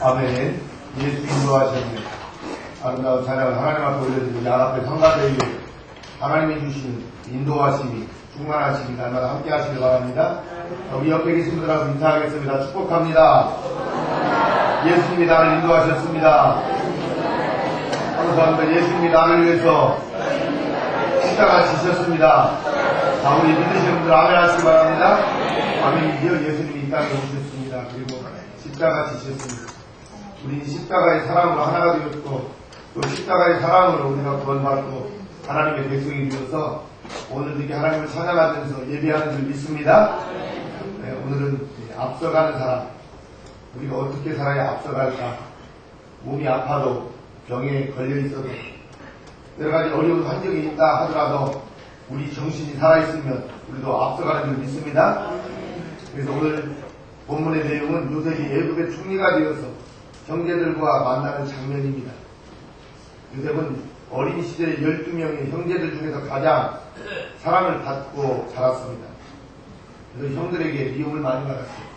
아멘. 예수 인도하셨네. 아름다운 찬양을 하나님 앞에 올려드리고 양 앞에 성가대에 하나님이 주시는 인도하심이 충만하심이 날마다 함께 하시길 바랍니다. 우리 옆에 계신 분들하고 인사하겠습니다. 축복합니다. 예수님이 나를 인도하셨습니다. 감사합니다. 예수님이 나를 위해서 십자가 지셨습니다. 자, 우리 믿으시는 분들 아멘 하시기 바랍니다. 아멘이지요. 예수님이 이 땅에 오셨습니다. 그리고 십자가 지셨습니다. 우리 십자가의 사랑으로 하나가 되었고 또 십자가의 사랑으로 우리가 구원받고 하나님의 백성이 되어서 오늘 이렇게 하나님을 찬양하면서 예배하는 줄 믿습니다. 네, 오늘은 앞서가는 사람, 우리가 어떻게 살아야 앞서갈까. 몸이 아파도 병에 걸려 있어도 여러 가지 어려운 환경이 있다 하더라도 우리 정신이 살아있으면 우리도 앞서가는 줄 믿습니다. 그래서 오늘 본문의 내용은 요셉이 애굽의 총리가 되어서 형제들과 만나는 장면입니다. 요셉은 어린 시절에 12명의 형제들 중에서 가장 사랑을 받고 자랐습니다. 그래서 형들에게 미움을 많이 받았어요.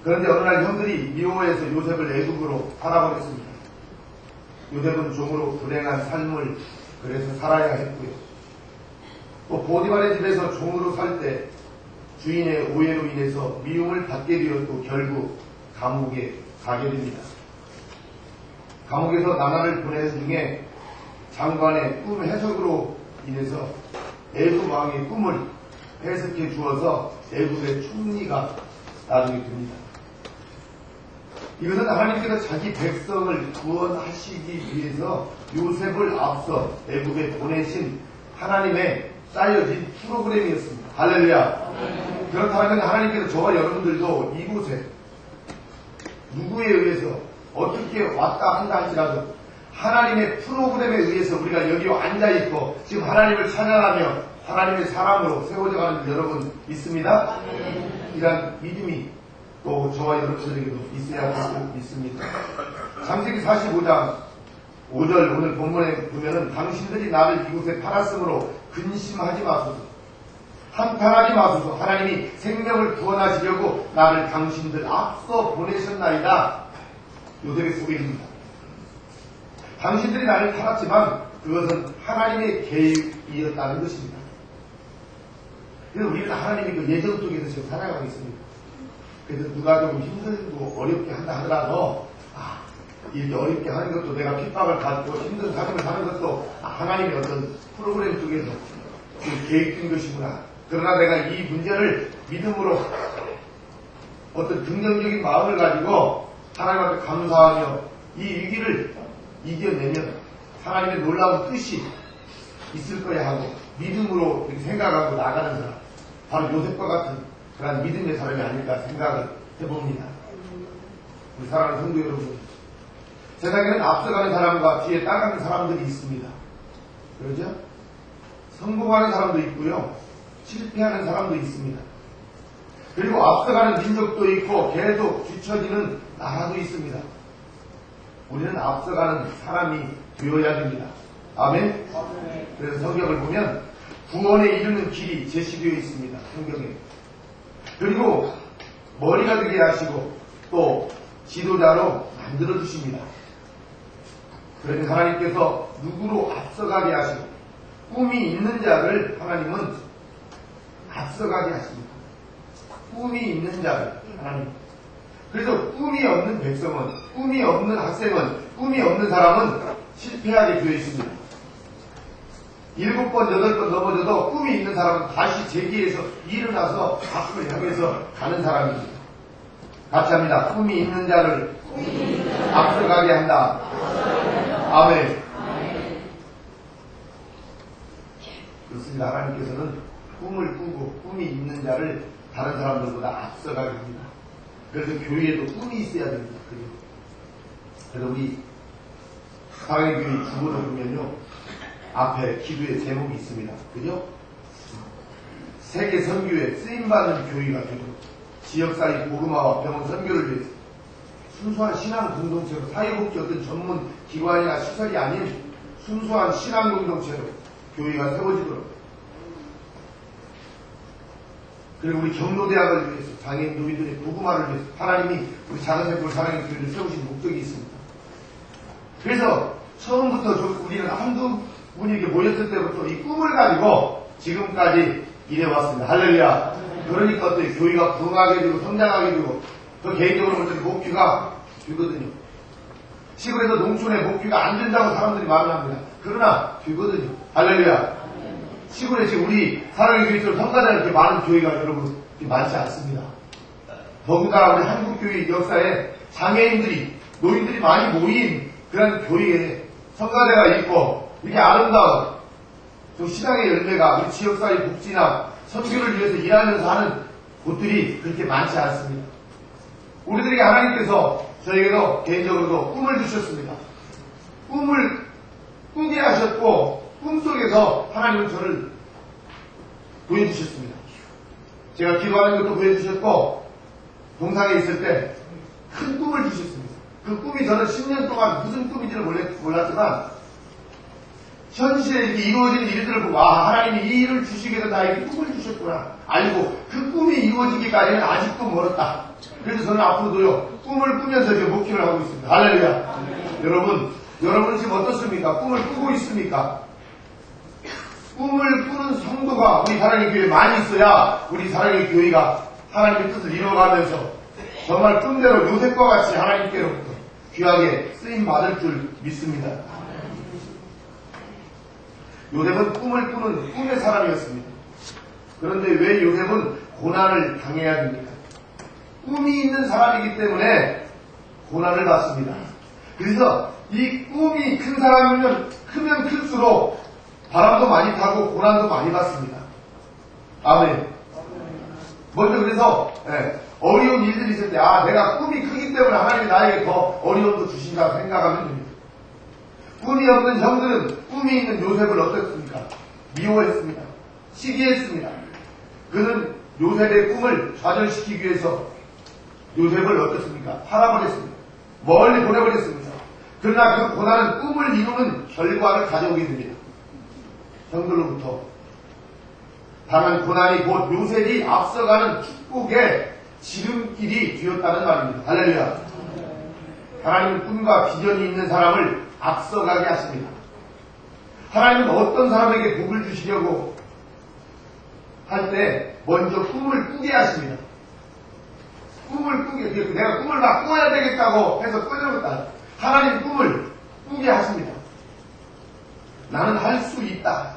그런데 어느 날 형들이 미워해서 요셉을 애굽으로 팔아버렸습니다. 요셉은 종으로 불행한 삶을 그래서 살아야 했고요. 또 보디발의 집에서 종으로 살 때 주인의 오해로 인해서 미움을 받게 되었고 결국 감옥에 가게 됩니다. 감옥에서 나날을 보내는 중에 장관의 꿈 해석으로 인해서 애굽 왕의 꿈을 해석해 주어서 애굽의 총리가 나중에 됩니다. 이것은 하나님께서 자기 백성을 구원하시기 위해서 요셉을 앞서 애굽에 보내신 하나님의 쌓여진 프로그램이었습니다. 할렐루야. 그렇다면 하나님께서 저와 여러분들도 이곳에 누구에 의해서 어떻게 왔다 한다 할지라도 하나님의 프로그램에 의해서 우리가 여기 앉아있고 지금 하나님을 찬양하며 하나님의 사랑으로 세워져 가는 줄 여러분 믿습니다? 이런 믿음이 또 저와 여러분들에게도 있어야 하고 믿습니다. 창세기 45장 5절 오늘 본문에 보면은 당신들이 나를 이곳에 팔았으므로 근심하지 마소서. 한탄하지 마소서. 하나님이 생명을 구원하시려고 나를 당신들 앞서 보내셨나이다. 요셉의 소개입니다. 당신들이 나를 팔았지만 그것은 하나님의 계획이었다는 것입니다. 그래서 우리는 하나님이 그 예정 속에서 지금 살아가고 있습니다. 그래서 누가 좀 힘들고 어렵게 한다 하더라도 이렇게 어렵게 하는 것도 내가 핍박을 받고 힘든 삶을 사는 것도 하나님의 어떤 프로그램 속에서 계획된 것이구나. 그러나 내가 이 문제를 믿음으로 어떤 긍정적인 마음을 가지고 하나님한테 감사하며 이 위기를 이겨내면 하나님의 놀라운 뜻이 있을 거야 하고 믿음으로 이렇게 생각하고 나가는 사람, 바로 요셉과 같은 그런 믿음의 사람이 아닐까 생각을 해봅니다. 우리 사랑하는 성도 여러분, 세상에는 앞서가는 사람과 뒤에 따라가는 사람들이 있습니다. 그러죠? 성공하는 사람도 있고요, 실패하는 사람도 있습니다. 그리고 앞서가는 민족도 있고 계속 뒤처지는 나라도 있습니다. 우리는 앞서가는 사람이 되어야 됩니다. 아멘? 그래서 성경을 보면 구원에 이르는 길이 제시되어 있습니다. 성경에. 그리고 머리가 되게 하시고 또 지도자로 만들어 주십니다. 그러니 하나님께서 누구로 앞서가게 하시고 꿈이 있는 자를 하나님은 앞서가게 하십니다. 꿈이 있는 자를 하나님. 그래서 꿈이 없는 백성은, 꿈이 없는 학생은, 꿈이 없는 사람은 실패하게 되어 있습니다. 7번, 8번 넘어져도 꿈이 있는 사람은 다시 재기해서 일어나서 앞을 향해서 가는 사람입니다. 같이 합니다. 꿈이 있는 자를 앞서가게 한다. 아멘. 그렇습니다. 하나님께서는 꿈을 꾸고 꿈이 있는 자를 다른 사람들보다 앞서가게 합니다. 그래서 교회에도 꿈이 있어야 됩니다. 그래서 우리 사랑의 교회 주보를 보면요, 앞에 기도의 제목이 있습니다. 그죠? 세계 선교에 쓰임받는 교회가 되고 지역사회 복음화와 병원 선교를 위해서 순수한 신앙 공동체로, 사회복지 어떤 전문 기관이나 시설이 아닌 순수한 신앙 공동체로 교회가 세워지도록, 그리고 우리 경로대학을 위해서 장애인 노인들의 복음화를 위해서 하나님이 우리 작은색골 사랑의 교회를 세우신 목적이 있습니다. 그래서 처음부터 우리는 한두 분이 이렇게 모였을 때부터 이 꿈을 가지고 지금까지 이래왔습니다. 할렐루야. 그러니까 어떤 교회가 부흥하게 되고 성장하게 되고 또 개인적으로 볼 때는 목표가 되거든요. 시골에서 농촌에 목표가 안 된다고 사람들이 말을 합니다. 그러나 되거든요. 할렐루야. 시골에 지금 우리 사랑의 교회처럼 성가자가 이렇게 많은 교회가 여러분 많지 않습니다. 더군다나 우리 한국교회 역사에 장애인들이, 노인들이 많이 모인 그런 교회에 성가대가 있고 이렇게 아름다운 또 시장의 열매가 우리 지역사회 복지나 선교를 위해서 일하면서 하는 곳들이 그렇게 많지 않습니다. 우리들에게 하나님께서 저에게도 개인적으로도 꿈을 주셨습니다. 꿈을 꾸게 하셨고 꿈속에서 하나님은 저를 보여주셨습니다. 제가 기도하는 것도 보여주셨고 동상에 있을 때 큰 꿈을 주셨습니다. 그 꿈이 저는 10년 동안 무슨 꿈인지를 몰랐지만 현실에 이렇게 이루어지는 일들을 보고 하나님이 이 일을 주시기 위해서 나에게 꿈을 주셨구나 알고 그 꿈이 이루어지기까지는 아직도 멀었다. 그래서 저는 앞으로도요 꿈을 꾸면서 이제 목회를 하고 있습니다. 할렐루야. 여러분 지금 어떻습니까? 꿈을 꾸고 있습니까? 꿈을 꾸는 성도가 우리 사랑의 교회에 많이 있어야 우리 사랑의 교회가 하나님의 뜻을 이뤄가면서 정말 꿈대로 요셉과 같이 하나님께로부터 귀하게 쓰임받을 줄 믿습니다. 요셉은 꿈을 꾸는 꿈의 사람이었습니다. 그런데 왜 요셉은 고난을 당해야 됩니까? 꿈이 있는 사람이기 때문에 고난을 받습니다. 그래서 이 꿈이 큰 사람이면 크면 클수록 바람도 많이 타고 고난도 많이 받습니다. 아멘. 먼저 그래서 어려운 일들이 있을 때 내가 꿈이 크기 때문에 하나님이 나에게 더 어려움도 주신다 생각하면 됩니다. 꿈이 없는 형들은 꿈이 있는 요셉을 어떻습니까? 미워했습니다. 시기했습니다. 그는 요셉의 꿈을 좌절시키기 위해서 요셉을 어떻습니까? 팔아버렸습니다. 멀리 보내버렸습니다. 그러나 그 고난은 꿈을 이루는 결과를 가져오게 됩니다. 형들로부터. 다만 고난이 곧 요셉이 앞서가는 축복의 지름길이 되었다는 말입니다. 할렐루야. 하나님은 꿈과 비전이 있는 사람을 앞서가게 하십니다. 하나님은 어떤 사람에게 복을 주시려고 할 때 먼저 꿈을 꾸게 하십니다. 꿈을 꾸게, 내가 꿈을 막 꿔야 되겠다고 해서 꿔려겠다. 하나님 꿈을 꾸게 하십니다. 나는 할 수 있다.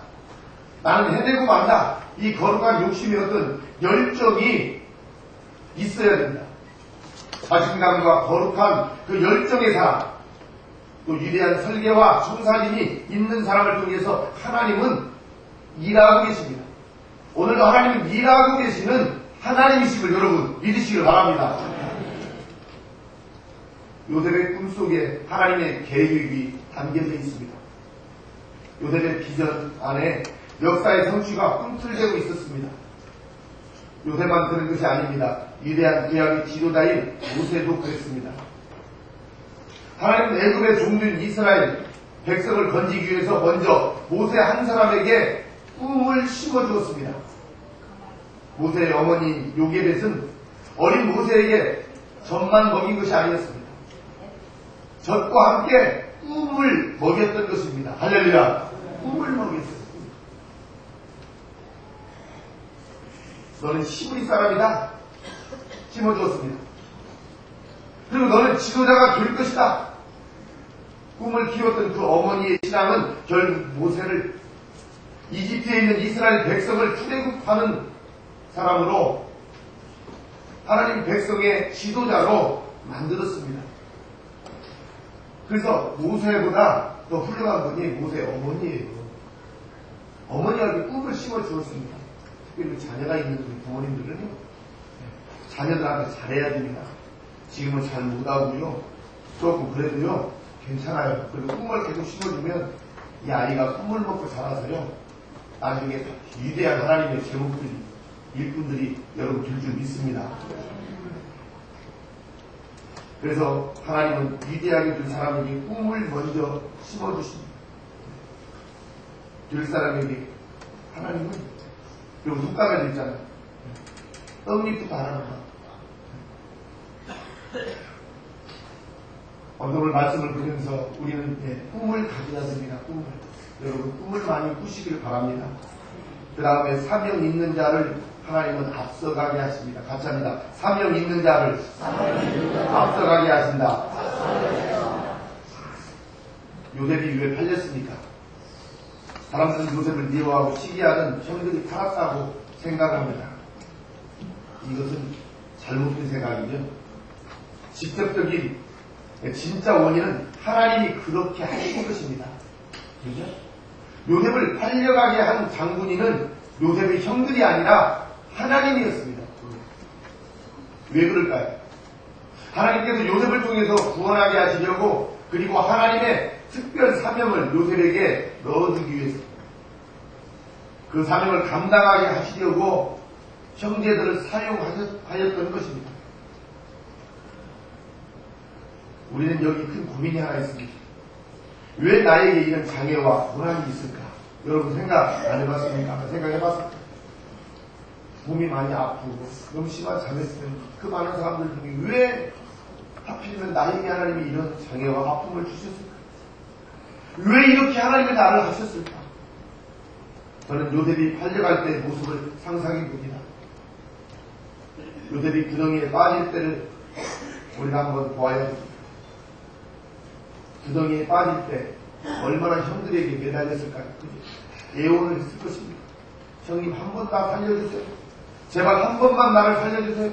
나는 해내고 만다. 이 거룩한 욕심이 어떤 열정이 있어야 됩니다. 자신감과 거룩한 그 열정의 사람, 또 위대한 설계와 청사진이 있는 사람을 통해서 하나님은 일하고 계십니다. 오늘도 하나님은 일하고 계시는 하나님이심을 여러분 믿으시길 바랍니다. 요셉의 꿈속에 하나님의 계획이 담겨져 있습니다. 요셉의 비전 안에 역사의 성취가 꿈틀대고 있었습니다. 요셉만 그런 것이 아닙니다. 위대한 구약의 지도자인 모세도 그랬습니다. 하나님은 애굽의 종류인 이스라엘 백성을 건지기 위해서 먼저 모세 한 사람에게 꿈을 심어주었습니다. 모세의 어머니 요게벳은 어린 모세에게 젖만 먹인 것이 아니었습니다. 젖과 함께 꿈을 먹였던 것입니다. 할렐루야. 꿈을 먹였습니다. 너는 시브리 사람이다. 심어주었습니다. 그리고 너는 지도자가 될 것이다. 꿈을 키웠던 그 어머니의 신앙은 결국 모세를 이집트에 있는 이스라엘 백성을 출애굽하는 사람으로 하나님 백성의 지도자로 만들었습니다. 그래서 모세보다 더 훌륭한 분이 모세의 어머니예요. 어머니가 꿈을 심어주었습니다. 특별히 자녀가 있는 우리 부모님들은요, 자녀들한테 잘해야 됩니다. 지금은 잘 못하고요, 조금 그래도요 괜찮아요. 그리고 꿈을 계속 심어주면 이 아이가 꿈을 먹고 자라서요 나중에 위대한 하나님의 제목들이 일꾼들이 여러분 될 줄 믿습니다. 그래서 하나님은 위대하게 된 사람에게 꿈을 먼저 심어주십니다. 될 사람에게 하나님은, 그리고 눈가가 있잖아요. 떡잎부터 하나는 오늘 말씀을 보면서 우리는 꿈을 가져야 됩니다. 꿈을. 여러분 꿈을 많이 꾸시길 바랍니다. 그 다음에 사명 있는 자를 하나님은 앞서가게 하십니다. 같이 합니다. 사명 있는 자를 앞서가게 하신다. 요셉이 왜 팔렸습니까? 사람들은 요셉을 미워하고 시기하는 형들이 팔았다고 생각합니다. 이것은 잘못된 생각이죠. 직접적인 진짜 원인은 하나님이 그렇게 하신 것입니다. 그죠? 요셉을 팔려가게 한 장군인은 요셉의 형들이 아니라 하나님이었습니다. 왜 그럴까요? 하나님께서 요셉을 통해서 구원하게 하시려고, 그리고 하나님의 특별 사명을 요셉에게 넣어주기 위해서 그 사명을 감당하게 하시려고 형제들을 사용하였던 것입니다. 우리는 여기 큰 고민이 하나 있습니다. 왜 나에게 이런 장애와 고난이 있을까? 여러분 생각 안 해봤습니까? 생각해봤습니까? 몸이 많이 아프고 너무 심한 장애스는 그 많은 사람들 중에 왜 하필이면 나에게 하나님이 이런 장애와 아픔을 주셨을까? 왜 이렇게 하나님이 나를 하셨을까? 저는 요셉이 팔려갈 때의 모습을 상상해 봅니다. 요셉이 구덩이에 빠질 때를 우리가 한번 보아야 됩니다. 구덩이에 빠질 때 얼마나 형들에게 매달렸을까요? 애원을 했을 것입니다. 형님 한 번 다 살려주세요. 제발 한 번만 나를 살려주세요.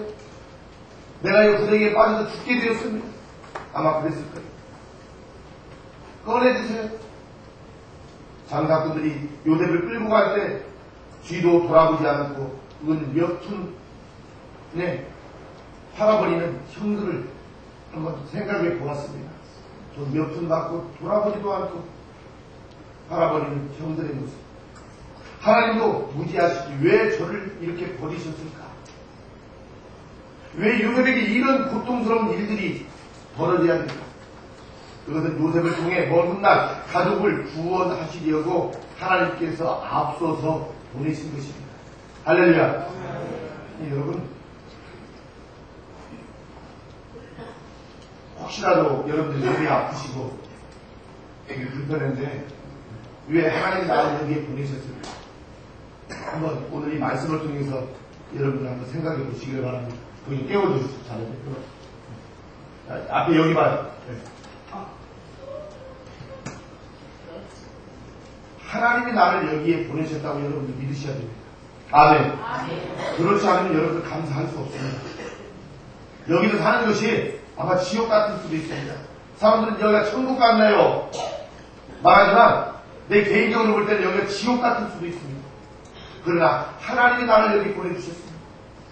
내가 이 구덩이에 빠져서 죽게 되었습니다. 아마 그랬을 거예요. 꺼내주세요. 장사꾼들이 요셉을 끌고 갈 때 뒤도 돌아보지 않고 그건 몇 푼에 팔아버리는 형들을 한번 생각해 보았습니다. 돈 몇 푼 받고 돌아보지도 않고 팔아버리는 형들의 모습. 하나님도 무지하시지 왜 저를 이렇게 버리셨을까? 왜 요셉에게 이런 고통스러운 일들이 벌어져야 될까? 그것은 요셉을 통해 먼 훗날 가족을 구원하시려고 하나님께서 앞서서 보내신 것입니다. 할렐루야. 여러분, 혹시라도 여러분들 몸이 아프시고 되게 불편한데 왜 하나님 나를 여기에 보내셨을까? 한번 오늘 이 말씀을 통해서 여러분 한번 생각해 보시기를 바랍니다. 거기 깨워주시죠. 잘해요. 앞에 여기 봐요. 네. 하나님이 나를 여기에 보내셨다고 여러분들 믿으셔야 됩니다. 아멘. 그렇지 않으면 여러분들 감사할 수 없습니다. 여기서 사는 것이 아마 지옥 같을 수도 있습니다. 사람들은 여기가 천국 같나요? 말하지만 내 개인적으로 볼 때는 여기가 지옥 같을 수도 있습니다. 그러나 하나님이 나를 여기 보내주셨습니다.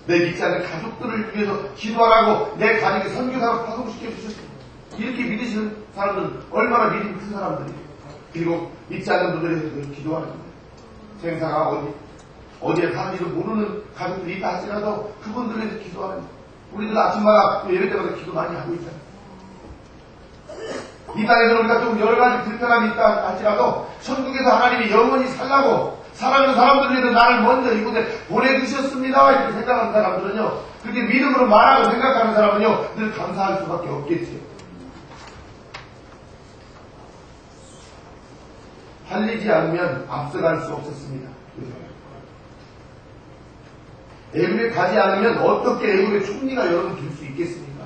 내 믿지 않는 가족들을 위해서 기도하라고 내 가족의 선교사로 파송시켜 주셨습니다. 이렇게 믿으시는 사람들은 얼마나 믿음이 큰 사람들이에요. 그리고 믿지 않는 분들에서 기도하는 거예요. 생사가 어디에 사는지도 모르는 가족들이 있다 할지라도 그분들에 대해서 기도하는 거예요. 우리도 아침마다 예배 때마다 기도 많이 하고 있잖아요. 이 땅에서 우리가 좀 여러 가지 불편함이 있다 할지라도 천국에서 하나님이 영원히 살라고 사랑하는 사람들을 위해서 나를 먼저 이곳에 보내주셨습니다. 이렇게 생각하는 사람들은요, 그렇게 믿음으로 말하고 생각하는 사람은요, 늘 감사할 수밖에 없겠지요. 달리지 않으면 앞서갈 수 없었습니다. 애굽에 가지 않으면 어떻게 애굽의 총리가 여러분 될 수 있겠습니까?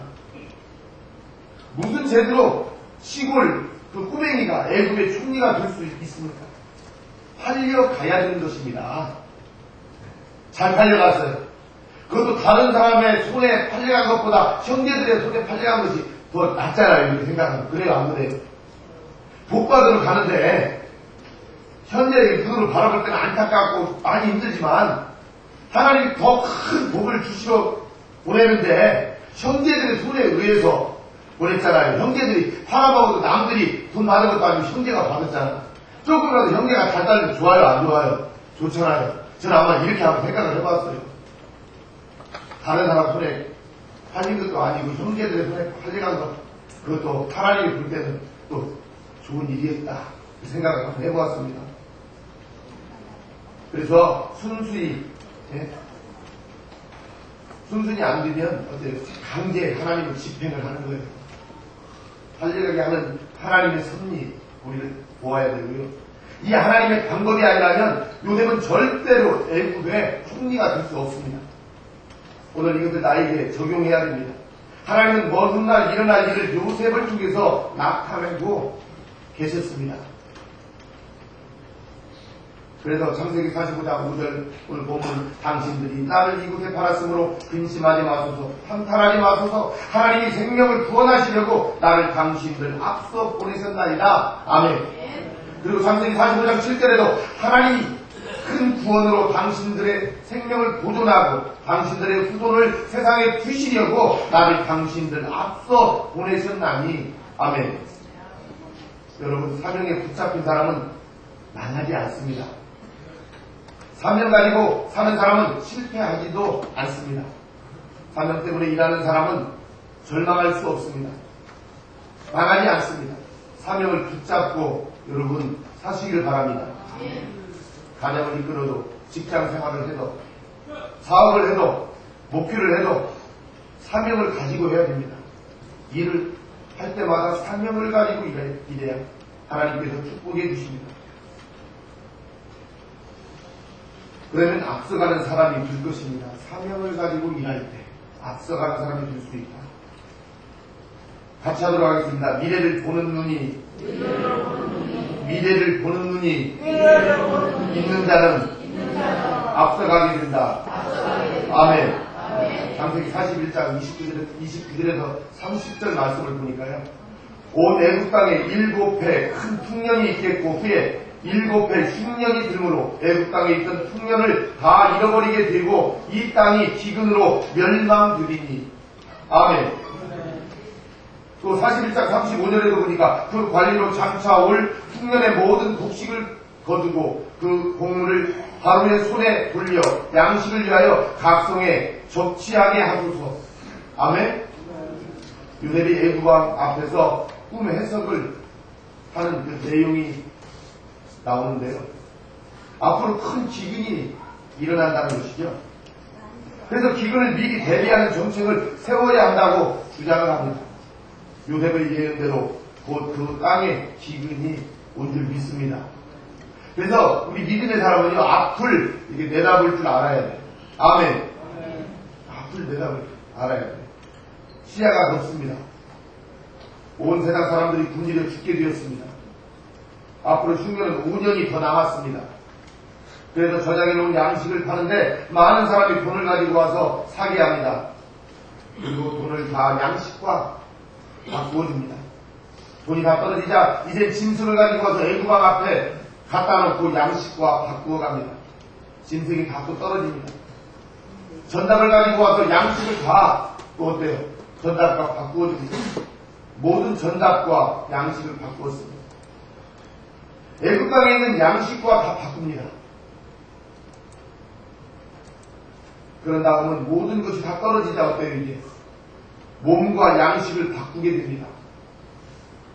무슨 제대로 시골 그 꼬맹이가 애굽의 총리가 될 수 있습니까? 팔려가야 되는 것입니다. 잘 팔려갔어요. 그것도 다른 사람의 손에 팔려간 것보다 형제들의 손에 팔려간 것이 더 낫잖아요. 이렇게 생각하면. 그래요, 안 그래요? 복 받으러 가는데 현재의 눈으로 바라볼 때는 안타깝고 많이 힘들지만 하나님이 더 큰 복을 주시러 보내는데 형제들의 손에 의해서 보냈잖아요. 형제들이 팔아먹어도 남들이 돈 받은 것도 아니고 형제가 받았잖아요. 조금이라도 형제가 잘 따르면 좋아요, 안 좋아요? 좋잖아요. 저는 아마 이렇게 한번 생각을 해봤어요. 다른 사람 손에 팔린 것도 아니고 형제들의 손에 팔려간 것, 그것도 하나님이 볼 때는 또 좋은 일이었다 생각을 한번 해보았습니다. 그래서 순순히 안 되면 어때요? 강제 하나님을 집행을 하는 거예요. 달려가게 하는 하나님의 섭리 우리를 보아야 되고요. 이 하나님의 방법이 아니라면 요셉은 절대로 애굽의 총리가 될 수 없습니다. 오늘 이것을 나에게 적용해야 됩니다. 하나님은 먼 훗날 일어날 일을 요셉을 통해서 나타내고 계셨습니다. 그래서 창세기 45장 5절 오늘 보면 당신들이 나를 이곳에 팔았으므로 근심하지 마소서, 한탄하지 마소서. 하나님이 생명을 구원하시려고 나를 당신들 앞서 보내셨나이다. 아멘. 그리고 창세기 45장 7절에도 하나님이 큰 구원으로 당신들의 생명을 보존하고 당신들의 후손을 세상에 두시려고 나를 당신들 앞서 보내셨나니. 아멘. 여러분, 사명에 붙잡힌 사람은 망하지 않습니다. 사명 가지고 사는 사람은 실패하지도 않습니다. 사명 때문에 일하는 사람은 절망할 수 없습니다. 망하지 않습니다. 사명을 붙잡고 여러분 사시기를 바랍니다. 가정을 이끌어도, 직장 생활을 해도, 사업을 해도, 목표를 해도 사명을 가지고 해야 됩니다. 일을 할 때마다 사명을 가지고 일해야 하나님께서 축복해 주십니다. 그러면 앞서가는 사람이 될 것입니다. 사명을 가지고 일할 때 앞서가는 사람이 될 수 있다. 같이 하도록 하겠습니다. 미래를 보는 눈이 있는 자는 앞서가게 된다. 아멘. 창세기 41장 29절에서 30절 말씀을 보니까요. 온 애국 땅에 7해 큰 풍년이 있겠고 후에 7해 흉년이 들므로 애국 땅에 있던 풍년을 다 잃어버리게 되고 이 땅이 기근으로 멸망되리니. 아멘. 또 41장 35절에도 보니까 그 관리로 장차 올 풍년의 모든 곡식을 거두고 그 곡물을 바로의 손에 돌려 양식을 위하여 각성에 적치하게 하소서. 아멘. 요셉이 애굽 왕 앞에서 꿈의 해석을 하는 그 내용이 나오는데요. 앞으로 큰 기근이 일어난다는 것이죠. 그래서 기근을 미리 대비하는 정책을 세워야 한다고 주장을 합니다. 요셉의 예언대로 곧 그 땅에 기근이 온 줄 믿습니다. 그래서 우리 믿음의 사람은요, 앞을 이렇게 내다볼 줄 알아야 돼요. 아멘. 앞을 내다볼 줄 알아야 돼요. 시야가 넓습니다. 온 세상 사람들이 굶주려 죽게 되었습니다. 앞으로 흉년은 5년이 더 남았습니다. 그래서 저장해 놓은 양식을 파는데 많은 사람이 돈을 가지고 와서 사게 합니다. 그리고 돈을 다 양식과 바꾸어줍니다. 돈이 다 떨어지자 이제 짐승을 가지고 와서 애구방 앞에 갖다 놓고 양식과 바꾸어 갑니다. 짐승이 다 또 떨어집니다. 전답을 가지고 와서 양식을 다 또 어때요? 전답과 바꾸어줍니다. 모든 전답과 양식을 바꾸었습니다. 애굽 땅에 있는 양식과 다 바꿉니다. 그런 다음은 모든 것이 다 떨어지자 어때요? 이제 몸과 양식을 바꾸게 됩니다.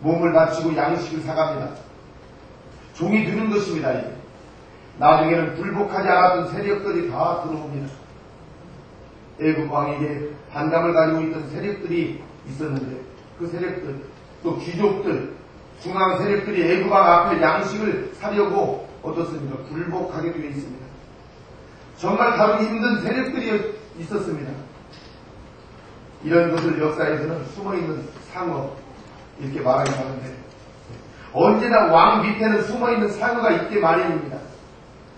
몸을 바치고 양식을 사갑니다. 종이 드는 것입니다. 이제 나중에는 굴복하지 않았던 세력들이 다 들어옵니다. 애굽 왕에게 반감을 가지고 있던 세력들이 있었는데 그 세력들, 또 귀족들, 중앙 세력들이 애굽 왕 앞에 양식을 사려고 어떻습니까? 굴복하게 되어 있습니다. 정말 다루기 힘든 세력들이 있었습니다. 이런 것을 역사에서는 숨어있는 상어 이렇게 말하기 하는데 언제나 왕 밑에는 숨어있는 상어가 있게 마련입니다.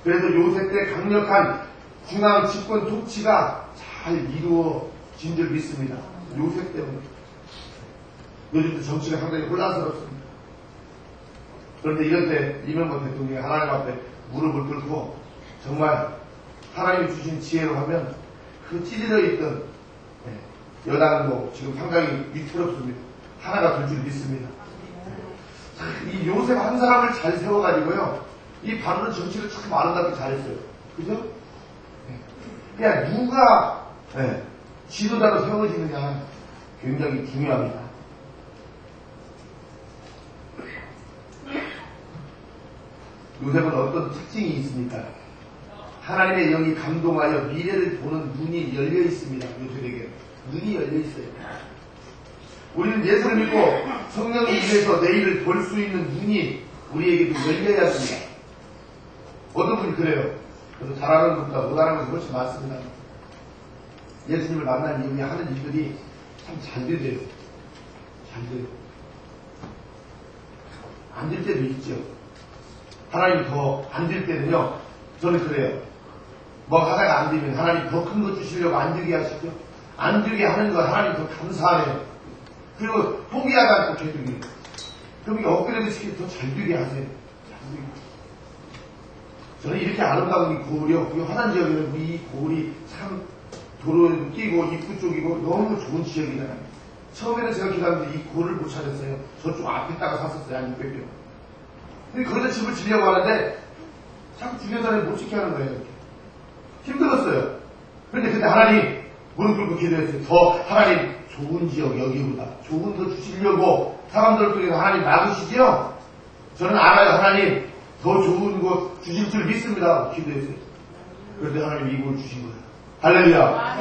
그래서 요셉 때 강력한 중앙 집권 통치가 잘 이루어진 줄 믿습니다. 요셉 때문에. 요즘도 정치가 상당히 혼란스럽습니다. 그런데 이런 때 이명박 대통령이 하나님 앞에 무릎을 꿇고 정말 하나님이 주신 지혜로 하면 그 찌들어 있던 여당도 지금 상당히 위태롭습니다. 하나가 될 줄 믿습니다. 이 요셉 한 사람을 잘 세워가지고요, 이 바로는 정치를 참 아름답게 잘했어요. 그죠? 그냥 누가 지도자로 세워지느냐 굉장히 중요합니다. 요셉은 어떤 특징이 있습니까? 하나님의 영이 감동하여 미래를 보는 눈이 열려 있습니다. 요셉에게 눈이 열려 있어요. 우리는 예수를 믿고 성령이 임해서 내일을 볼 수 있는 눈이 우리에게도 열려야 합니다. 어떤 분이 그래요. 그래서 잘하는 것보다 못하는 것이 훨씬 많습니다. 예수님을 만난 이후에 하는 일들이 참 잘 되대요. 잘 돼요. 안 될 때도 있죠. 하나님 더 안 될 때는요, 저는 그래요. 뭐 하다가 안 되면 하나님 더 큰 거 주시려고 안 되게 하시죠. 안 되게 하는 거 하나님 더 감사하네요. 그리고 포기하지 않고 계속 해요. 그럼 이게 업그레이드 시키고 더 잘 되게 하세요. 저는 이렇게 아름다운 이 고을이요, 이 화단 지역에는 이 고을이 참 도로에도 끼고 입구 쪽이고 너무 좋은 지역이잖아요. 처음에는 제가 기다렸는데 이 고을을 못 찾았어요. 저쪽 앞에다가 샀었어요. 한 600평. 근데 거기다 집을 지려고 하는데 자꾸 주변 사람이 못 지게 하는 거예요. 이렇게. 힘들었어요. 그런데 그때 하나님 무릎 꿇고 기도했어요. 더 하나님 좋은 지역 여기보다 좋은 거 주시려고 사람들 속에서 하나님 막으시지요? 저는 알아요. 하나님 더 좋은 거 주실 줄 믿습니다. 기도했어요. 그런데 하나님 이걸 주신 거예요. 할렐루야.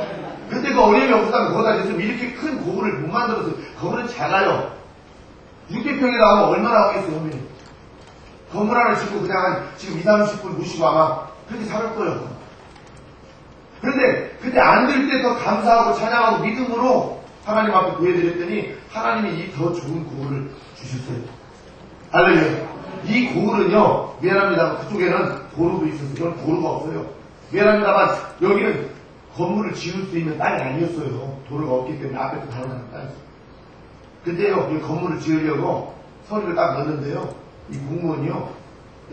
그때 그 어려움이 없었다면 거기다 됐으면 이렇게 큰 고을을 못 만들었어요. 거기는 작아요. 600평이 나오면 얼마나 하겠어요, 어머니. 건물 하나 짓고 그냥 한 지금 20-30분 모시고 아마 그렇게 살 거예요. 그런데 그때 안 될 때 더 감사하고 찬양하고 믿음으로 하나님 앞에 구해드렸더니 하나님이 이 더 좋은 고을을 주셨어요. 할렐루야. 이 고을은요, 미안합니다만 그쪽에는 도로도 있었어요. 저는 도로가 없어요. 미안합니다만 여기는 건물을 지을 수 있는 땅이 아니었어요. 도로가 없기 때문에 앞에 또 다른 땅이었어요. 근데요, 이 건물을 지으려고 서류를 딱 넣었는데요, 이 공무원이요,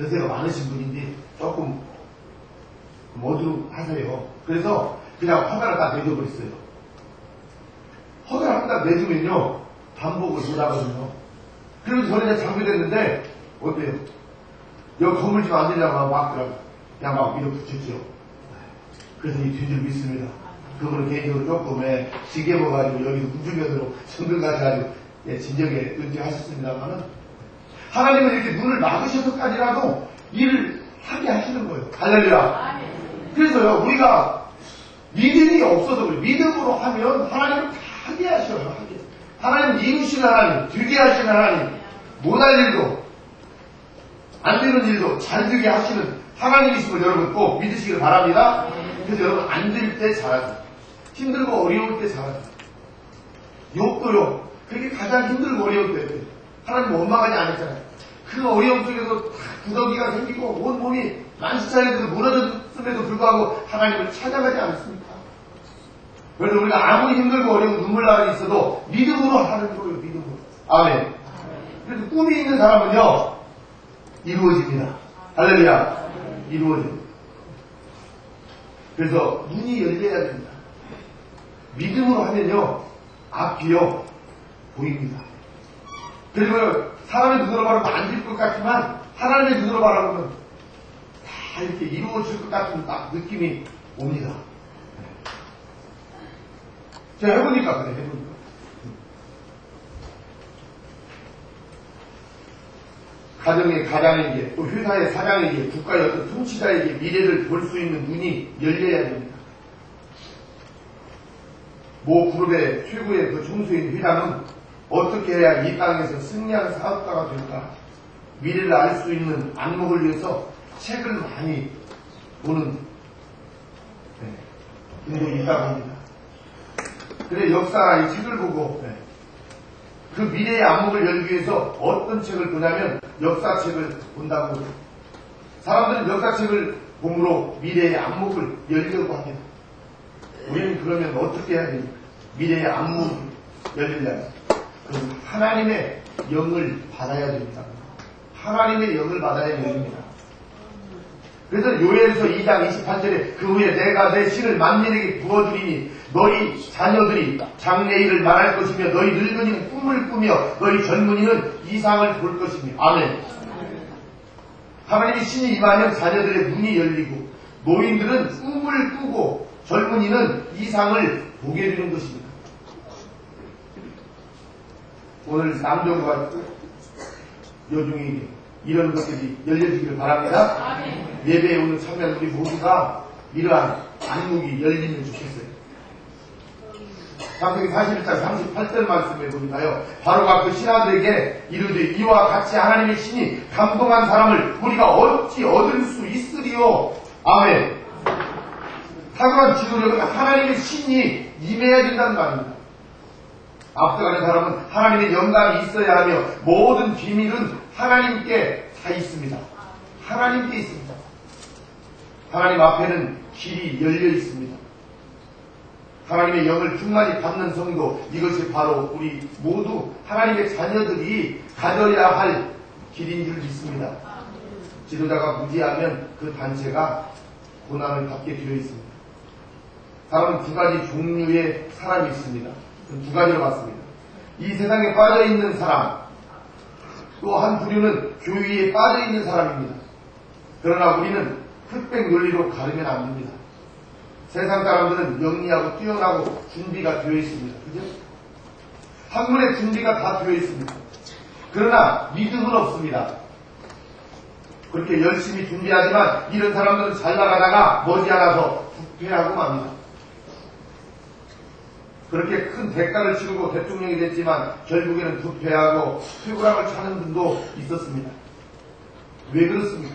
연세가 많으신 분인데 조금 머드하세요. 그래서 그냥 허가를 딱 내줘버렸어요. 허가를 딱 내주면요, 반복을 못 하거든요. 그리고 전에 장교됐는데 어때요? 여기 건물 좀 안 되냐고 막 그냥 막 밀어붙였죠. 그래서 이 뒤줄 믿습니다. 그분은 개인적으로 조금 지게 먹어가지고 여기서 군주면으로 성근 가셔가지고 진정에 은퇴하셨습니다만은 하나님은 이렇게 눈을 막으셔서까지라도 일을 하게 하시는 거예요. 할렐루야. 그래서요, 우리가 믿음이 없어도 그래요. 믿음으로 하면 하나님은 다 하게 하셔요. 하게. 하나님은 이루시는 하나님, 되게 하시는 하나님, 못할 일도, 안 되는 일도 잘 되게 하시는 하나님이심을 여러분 꼭 믿으시길 바랍니다. 그래서 여러분 안 될 때 잘하죠. 힘들고 어려울 때 잘하죠. 욕도요. 그게 가장 힘들고 어려울 때 하나님 원망하지 않았잖아요. 그 어려움 속에서 구더기가 생기고 온 몸이 만시차에서 무너졌음에도 불구하고 하나님을 찾아가지 않습니까? 그래서 우리가 아무리 힘들고 어려운 눈물 나게 있어도 믿음으로 하는 거예요. 믿음으로. 아멘. 그래서 꿈이 있는 사람은요 이루어집니다. 할렐루야. 이루어집니다. 그래서 눈이 열려야 됩니다. 믿음으로 하면요 앞이요 보입니다. 그리고 사람의 눈으로 바라보면 안 될 것 같지만 하나님의 눈으로 바라보면 다 이렇게 이루어질 것 같은 딱 느낌이 옵니다. 제가 해보니까 그래. 해보니까 가정의 가장에게 또 회사의 사장에게 국가의 어떤 통치자에게 미래를 볼 수 있는 눈이 열려야 됩니다. 모 그룹의 최고의 그 총수인 회장은 어떻게 해야 이 땅에서 승리하는 사업가가 될까? 미래를 알 수 있는 안목을 위해서 책을 많이 보는 분도 있다고 합니다. 그래 역사나 이 책을 보고 그 미래의 안목을 열기 위해서 어떤 책을 보냐면 역사책을 본다고 합니다. 사람들은 역사책을 봄으로 미래의 안목을 열려고 합니다. 우리는 그러면 어떻게 해야 됩니까? 미래의 안목을 열리려면 하나님의 영을 받아야 됩니다. 하나님의 영을 받아야 열립니다. 그래서 요엘서 2장 28절에 그 후에 내가 내 신을 만민에게 부어주리니 너희 자녀들이 장래일을 말할 것이며 너희 늙은이는 꿈을 꾸며 너희 젊은이는 이상을 볼 것이며 아멘. 하나님의 신이 임하면 자녀들의 눈이 열리고 노인들은 꿈을 꾸고 젊은이는 이상을 보게 되는 것입니다. 오늘 남정과 여중에게 이런 것들이 열려지기를 바랍니다. 예배에 오는 참여한 우리 모두가 이러한 안목이 열리면 좋겠어요. 창세기 41장 38절 말씀에 보니까요. 바로가 그 신하들에게 이르되 이와 같이 하나님의 신이 감동한 사람을 우리가 어찌 얻을 수 있으리요. 아멘. 탁월한 지도력은 하나님의 신이 임해야 된다는 말입니다. 앞서가는 사람은 하나님의 영감이 있어야 하며 모든 비밀은 하나님께 다 있습니다. 하나님께 있습니다. 하나님 앞에는 길이 열려 있습니다. 하나님의 영을 충만히 받는 성도, 이것이 바로 우리 모두 하나님의 자녀들이 가져야 할 길인 줄 믿습니다. 지도자가 무지하면 그 단체가 고난을 받게 되어 있습니다. 사람은 두 가지 종류의 사람이 있습니다. 두 가지로 봤습니다. 이 세상에 빠져있는 사람, 또 한 부류는 교회에 빠져있는 사람입니다. 그러나 우리는 흑백 논리로 가르면 안 됩니다. 세상 사람들은 영리하고 뛰어나고 준비가 되어 있습니다. 그죠? 학문의 준비가 다 되어 있습니다. 그러나 믿음은 없습니다. 그렇게 열심히 준비하지만 이런 사람들은 잘 나가다가 머지않아서 부패하고 맙니다. 그렇게 큰 대가를 치르고 대통령이 됐지만 결국에는 부패하고 퇴고락을 차는 분도 있었습니다. 왜 그렇습니까?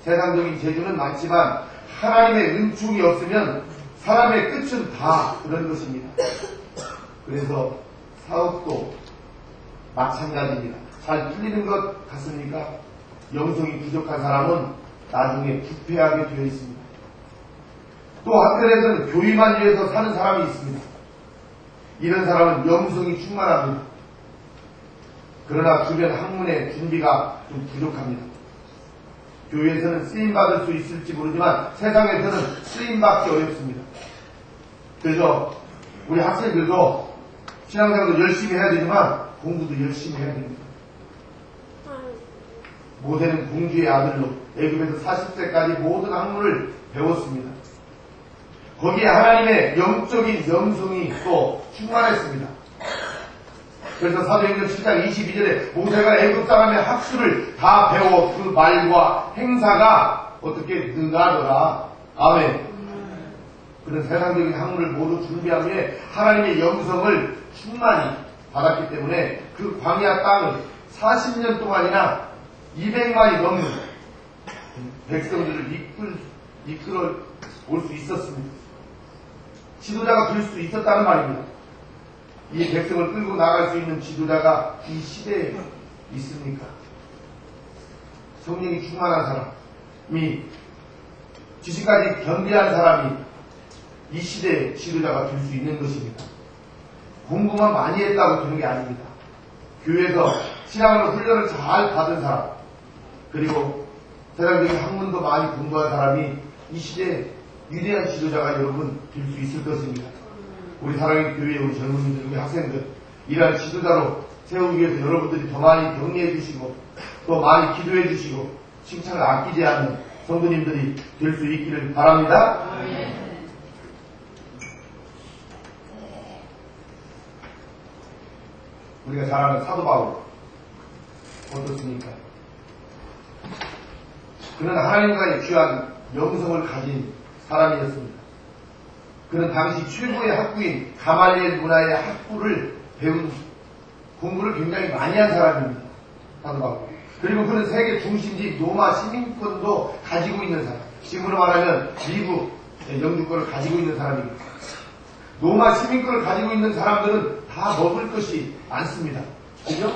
세상적인 재주는 많지만 하나님의 은총이 없으면 사람의 끝은 다 그런 것입니다. 그래서 사업도 마찬가지입니다. 잘 풀리는 것 같습니까? 영성이 부족한 사람은 나중에 부패하게 되어 있습니다. 또 한편에서는 교회만 위해서 사는 사람이 있습니다. 이런 사람은 영성이 충만합니다. 그러나 주변 학문의 준비가 좀 부족합니다. 교회에서는 쓰임받을 수 있을지 모르지만 세상에서는 쓰임받기 어렵습니다. 그래서 우리 학생들도 신앙생활도 열심히 해야 되지만 공부도 열심히 해야 됩니다. 모세는 공주의 아들로 애굽에서 40세까지 모든 학문을 배웠습니다. 거기에 하나님의 영적인 영성이 또 충만했습니다. 그래서 사도행전 7장 22절에 모세가 애굽 사람의 학수를 다 배워 그 말과 행사가 어떻게 능하더라. 아멘. 그런 세상적인 학문을 모두 준비한 후에 하나님의 영성을 충만히 받았기 때문에 그 광야 땅을 40년 동안이나 200만이 넘는 백성들을 이끌어 올 수 있었습니다. 지도자가 될 수 있었다는 말입니다. 이 백성을 끌고 나갈 수 있는 지도자가 이 시대에 있습니까? 성령이 충만한 사람이 지식까지 겸비한 사람이 이 시대의 지도자가 될 수 있는 것입니다. 공부만 많이 했다고 되는 게 아닙니다. 교회에서 신앙으로 훈련을 잘 받은 사람, 그리고 세상적인 학문도 많이 공부한 사람이 이 시대에 위대한 지도자가 여러분 될 수 있을 것입니다. 우리 사랑의 교회, 우리 젊은이들, 우리 학생들, 이러한 지도자로 세우기 위해서 여러분들이 더 많이 격려해 주시고 또 많이 기도해 주시고 칭찬을 아끼지 않는 성도님들이 될 수 있기를 바랍니다. 우리가 잘 아는 사도 바울 어떻습니까? 그는 하나님과의 귀한 영성을 가진 사람이었습니다. 그는 당시 최고의 학부인 가말리엘 문화의 학부를 배운 공부를 굉장히 많이 한 사람입니다. 사도 바울. 그리고 그는 세계 중심지 로마 시민권도 가지고 있는 사람. 지금으로 말하면 미국 영주권을 가지고 있는 사람입니다. 로마 시민권을 가지고 있는 사람들은 다 먹을 것이 많습니다. 그죠?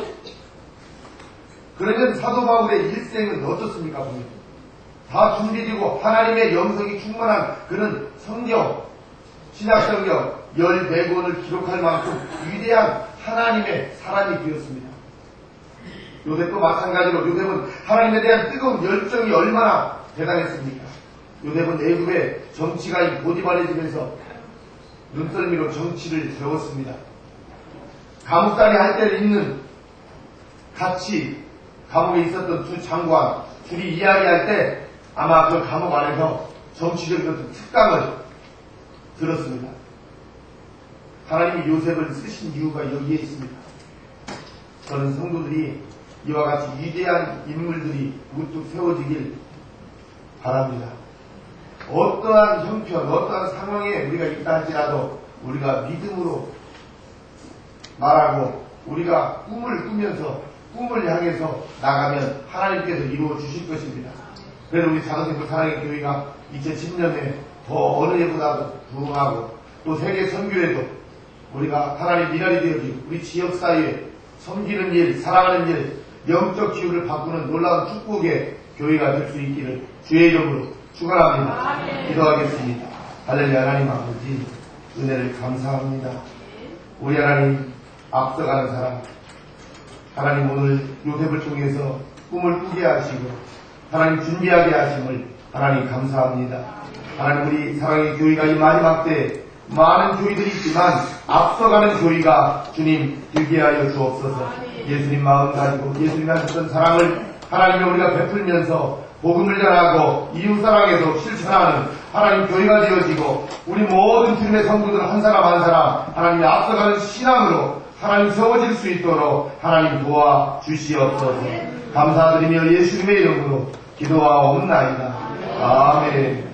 그러면 사도 바울의 일생은 어떻습니까? 보면 다 준비되고 하나님의 영성이 충만한 그는 성경, 신약성경 14권을 기록할 만큼 위대한 하나님의 사람이 되었습니다. 요셉도 마찬가지로 요셉은 하나님에 대한 뜨거운 열정이 얼마나 대단했습니까? 요셉은 애굽의 정치가인 보디발의 집에서 눈썰미로 정치를 배웠습니다. 감옥살이 할 때를 있는 같이 감옥에 있었던 두 장관 둘이 이야기할 때 아마 그 감옥 안에서 정치적인 어떤 특강을 들었습니다. 하나님이 요셉을 쓰신 이유가 여기에 있습니다. 저는 성도들이 이와 같이 위대한 인물들이 우뚝 세워지길 바랍니다. 어떠한 형편, 어떠한 상황에 우리가 있다 할지라도 우리가 믿음으로 말하고 우리가 꿈을 꾸면서 꿈을 향해서 나가면 하나님께서 이루어 주실 것입니다. 그래서 우리 자동템플 사랑의 교회가 2010년에 더 어느 해보다도 부흥하고 또 세계 선교에도 우리가 하나님 미랄이 되어지고 우리 지역사회에 섬기는 일, 사랑하는 일, 영적 기후를 바꾸는 놀라운 축복의 교회가 될 수 있기를 주의 이름으로 축원합니다. 기도하겠습니다. 할렐루야. 하나님 아버지 은혜를 감사합니다. 우리 하나님 앞서가는 사람 하나님 오늘 요셉을 통해서 꿈을 꾸게 하시고 하나님 준비하게 하심을 하나님 감사합니다. 하나님 우리 사랑의 교회가 이 마지막 때 많은 교회들이 있지만 앞서가는 교회가 주님 되게 하여 주옵소서. 예수님 마음 가지고 예수님 하셨던 사랑을 하나님이 우리가 베풀면서 복음을 전하고 이웃사랑에도 실천하는 하나님 교회가 되어지고 우리 모든 주님의 성도들 한 사람 한 사람 하나님이 앞서가는 신앙으로 하나님 세워질 수 있도록 하나님 도와주시옵소서. 감사드리며 예수님의 이름으로 기도하옵나이다. 아멘.